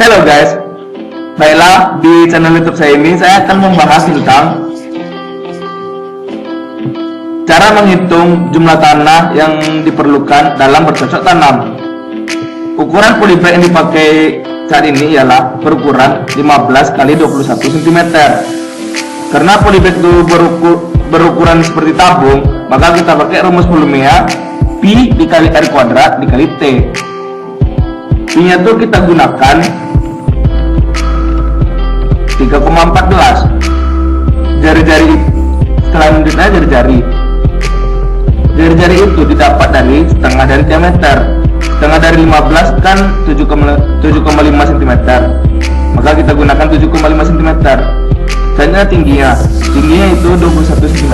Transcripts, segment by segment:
Hello guys, baiklah di channel YouTube saya ini saya akan membahas tentang cara menghitung jumlah tanah yang diperlukan dalam bercocok tanam. Ukuran polybag yang dipakai saat ini ialah berukuran 15 x 21 cm. Karena polybag itu berukuran seperti tabung, maka kita pakai rumus volumenya Pi dikali R kuadrat dikali T. Pi nya tuh kita gunakan 3,14. Jari-jari selanjutnya jari-jari itu didapat dari setengah dari diameter. Setengah dari 15 kan 7,5 cm, maka kita gunakan 7,5 cm. Selanjutnya tingginya itu 21 cm.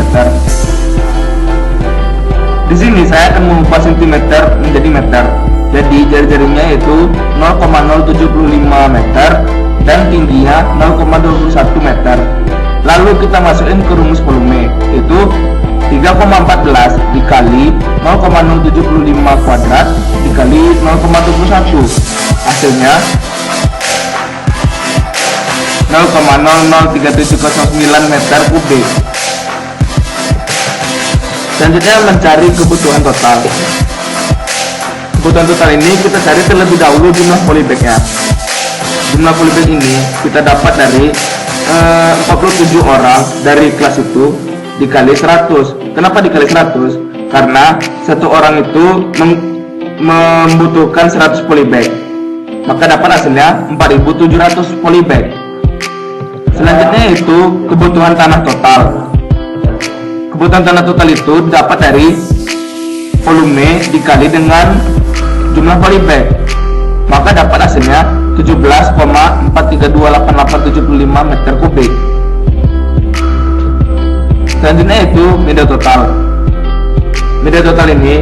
Di sini saya akan mengubah cm menjadi meter. Jadi jari-jarinya itu 0,075 meter dan tingginya 0,21 meter. Lalu kita masukin ke rumus volume, itu 3,14 dikali 0,075 kuadrat dikali 0,21. Hasilnya 0,003709 meter kubik. Selanjutnya mencari kebutuhan total. Kebutuhan total ini kita cari terlebih dahulu jumlah polybagnya. Jumlah polybag ini kita dapat dari 47 orang dari kelas itu dikali 100. Kenapa dikali 100? Karena satu orang itu membutuhkan 100 polybag, maka dapat hasilnya 4700 polybag. Selanjutnya itu kebutuhan tanah total. Kebutuhan tanah total itu dapat dari volume dikali dengan jumlah polybag, maka dapat hasilnya 17,432875 meter kubik. Selanjutnya itu media total. Media total ini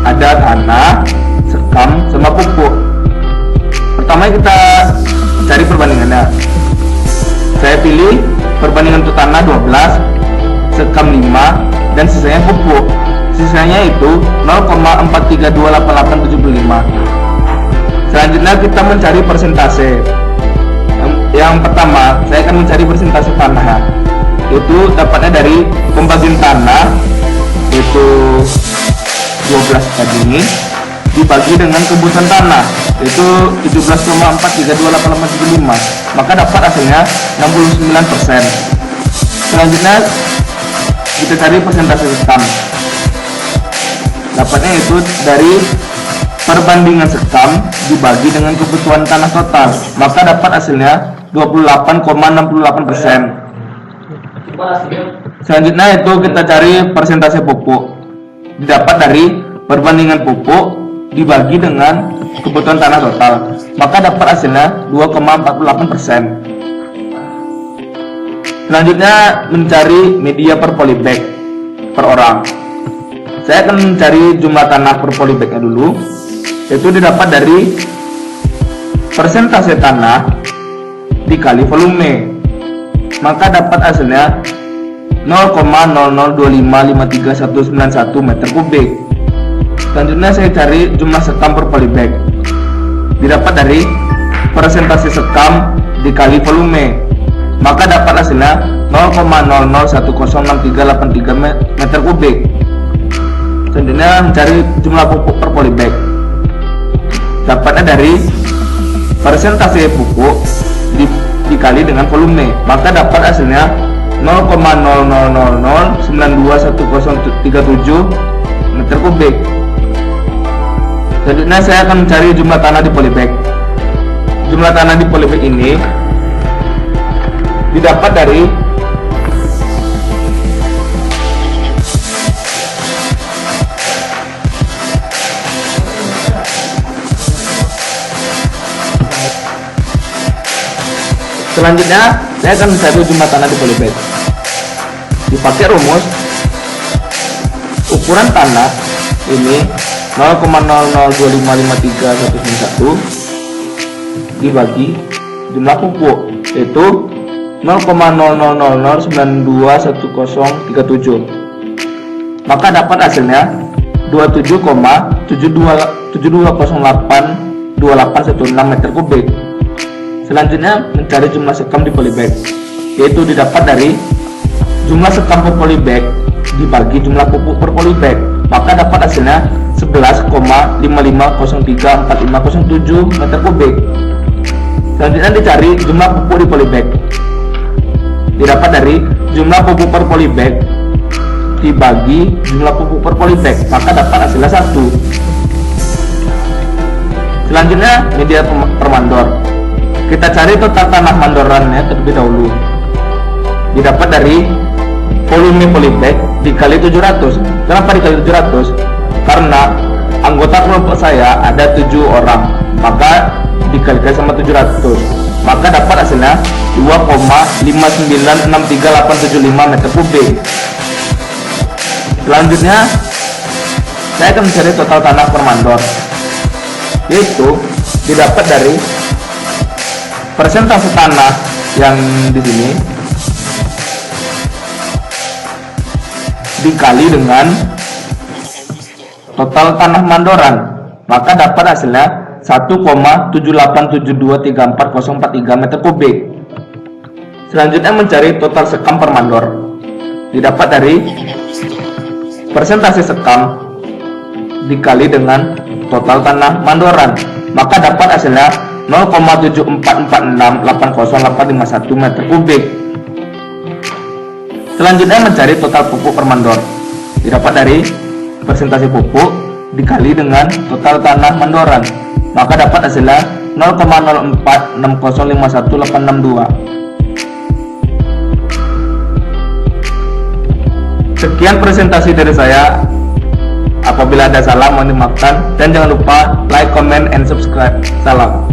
ada tanah, sekam, sama pupuk. Pertama kita cari perbandingannya. Saya pilih perbandingan untuk tanah 12, sekam 5, dan sisanya pupuk. Sisanya itu 0,432875. Selanjutnya kita mencari persentase. Yang pertama saya akan mencari persentase tanah. Itu dapatnya dari pembagian tanah, itu 12 tadi ini dibagi dengan kebutuhan tanah, itu 17,432875, maka dapat hasilnya 69%. Selanjutnya kita cari persentase sekam. Dapatnya itu dari perbandingan sekam dibagi dengan kebutuhan tanah total, maka dapat hasilnya 28,68%. Selanjutnya itu kita cari persentase pupuk. Didapat dari perbandingan pupuk dibagi dengan kebutuhan tanah total, maka dapat hasilnya 2,48%. Selanjutnya mencari media per polybag per orang. Saya akan mencari jumlah tanah per polybagnya dulu. Itu didapat dari persentase tanah dikali volume, maka dapat hasilnya 0,0025539191 meter kubik. Selanjutnya saya cari jumlah sekam per polybag. Didapat dari persentase sekam dikali volume, maka dapat hasilnya 0,00106383 meter kubik. Selanjutnya mencari jumlah pupuk per polybag. Dapatnya dari persentase pupuk dikali dengan volume, maka dapat hasilnya 0,00092137 meter kubik. Selanjutnya saya akan mencari jumlah tanah di polybag. Jumlah tanah di polybag ini didapat dari Selanjutnya saya akan mencari jumlah tanah di polybag. Dipakai rumus ukuran tanah ini 0,00255391 dibagi jumlah pupuk, itu 0,00092137, maka dapat hasilnya 27,72082816 meter kubik. Selanjutnya mencari jumlah sekam di polybag, yaitu didapat dari jumlah sekam per polybag dibagi jumlah pupuk per polybag, maka dapat hasilnya 11,55034507 meter kubik. Selanjutnya dicari jumlah pupuk di polybag, didapat dari jumlah pupuk per polybag dibagi jumlah pupuk per polybag, maka dapat hasilnya 1. Selanjutnya media permandor, kita cari total tanah mandorannya terlebih dahulu, didapat dari volume polybag dikali 700. Kenapa dikali 700? Karena anggota kelompok saya ada 7 orang, maka dikalikan sama 700, maka dapat hasilnya 2,5963875 meter kubik. Selanjutnya saya akan mencari total tanah per mandor, yaitu didapat dari persentase tanah yang di sini dikali dengan total tanah mandoran, maka dapat hasilnya 1,78723443 meter kubik. Selanjutnya mencari total sekam per mandor, didapat dari persentase sekam dikali dengan total tanah mandoran, maka dapat hasilnya 0,7446808151 meter kubik. Selanjutnya mencari total pupuk per mandor, didapat dari persentase pupuk dikali dengan total tanah mandoran, maka dapat hasilnya 0,0460518862. Sekian presentasi dari saya. Apabila ada salah mohon dimaafkan, dan jangan lupa like, comment, and subscribe. Salam.